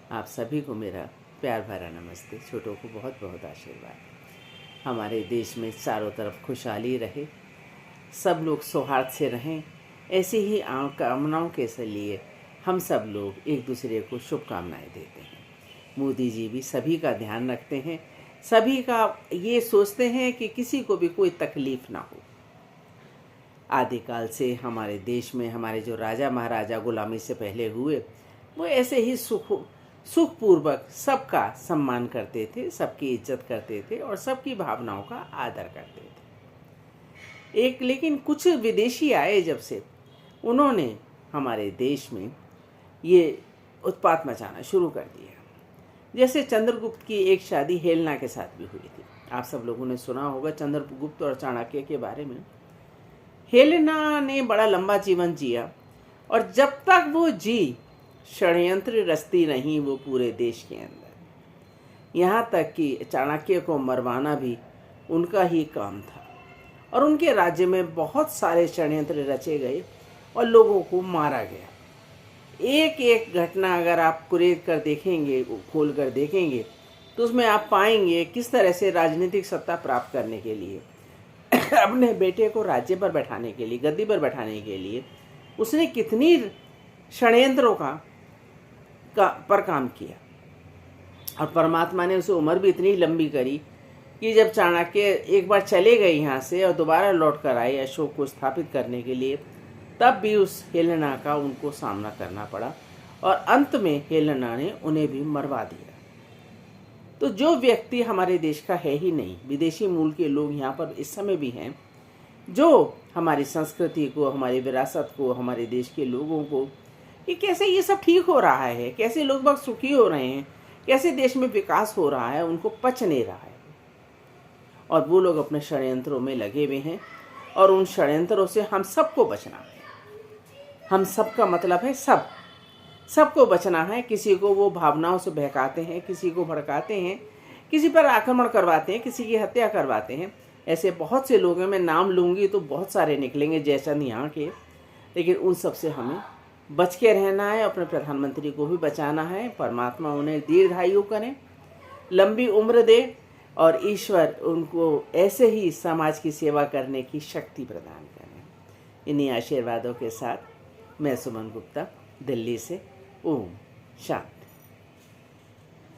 आप सभी को मेरा प्यार भरा नमस्ते। छोटों को बहुत बहुत आशीर्वाद। हमारे देश में चारों तरफ खुशहाली रहे, सब लोग सौहार्द से रहें, ऐसी ही कामनाओं के लिए हम सब लोग एक दूसरे को शुभकामनाएं देते हैं। मोदी जी भी सभी का ध्यान रखते हैं, सभी का ये सोचते हैं कि किसी को भी कोई तकलीफ ना हो। आदिकाल से हमारे देश में हमारे जो राजा महाराजा गुलामी से पहले हुए, वो ऐसे ही सुखपूर्वक सबका सम्मान करते थे, सबकी इज्जत करते थे और सबकी भावनाओं का आदर करते थे। लेकिन कुछ विदेशी आए जब से, उन्होंने हमारे देश में ये उत्पात मचाना शुरू कर दिया। जैसे चंद्रगुप्त की एक शादी हेलेना के साथ भी हुई थी। आप सब लोगों ने सुना होगा चंद्रगुप्त और चाणक्य के बारे में। हेलेना ने बड़ा लंबा जीवन जिया और जब तक वो जी, षड्यंत्र रचती नहीं वो पूरे देश के अंदर। यहाँ तक कि चाणक्य को मरवाना भी उनका ही काम था और उनके राज्य में बहुत सारे षड्यंत्र रचे गए और लोगों को मारा गया। एक एक घटना अगर आप कुरेद कर देखेंगे, खोल कर देखेंगे, तो उसमें आप पाएंगे किस तरह से राजनीतिक सत्ता प्राप्त करने के लिए अपने बेटे को राज्य पर बैठाने के लिए, गद्दी पर बैठाने के लिए उसने कितनी षड्यंत्रों पर काम किया। और परमात्मा ने उसे उम्र भी इतनी लंबी करी कि जब चाणक्य एक बार चले गए यहाँ से और दोबारा लौट कर आए अशोक को स्थापित करने के लिए, तब भी उस हेलेना का उनको सामना करना पड़ा और अंत में हेलेना ने उन्हें भी मरवा दिया। तो जो व्यक्ति हमारे देश का है ही नहीं, विदेशी मूल के लोग यहाँ पर इस समय भी हैं, जो हमारी संस्कृति को, हमारी विरासत को, हमारे देश के लोगों को कि कैसे ये सब ठीक हो रहा है, कैसे लोग बहुत सुखी हो रहे हैं, कैसे देश में विकास हो रहा है, उनको पच नहीं रहा है। और वो लोग अपने षड्यंत्रों में लगे हुए हैं और उन षड्यंत्रों से हम सबको बचना है। हम सबका मतलब है सबको बचना है। किसी को वो भावनाओं से बहकाते हैं, किसी को भड़काते हैं, किसी पर आक्रमण करवाते हैं, किसी की हत्या करवाते हैं। ऐसे बहुत से लोगों में नाम लूँगी तो बहुत सारे निकलेंगे जयचंद यहाँ के, लेकिन उन सब से हमें बच के रहना है। अपने प्रधानमंत्री को भी बचाना है। परमात्मा उन्हें दीर्घायु करें, लंबी उम्र दे और ईश्वर उनको ऐसे ही समाज की सेवा करने की शक्ति प्रदान करें। इन्हीं आशीर्वादों के साथ मैं सुमन गुप्ता, दिल्ली से। ओम शांति।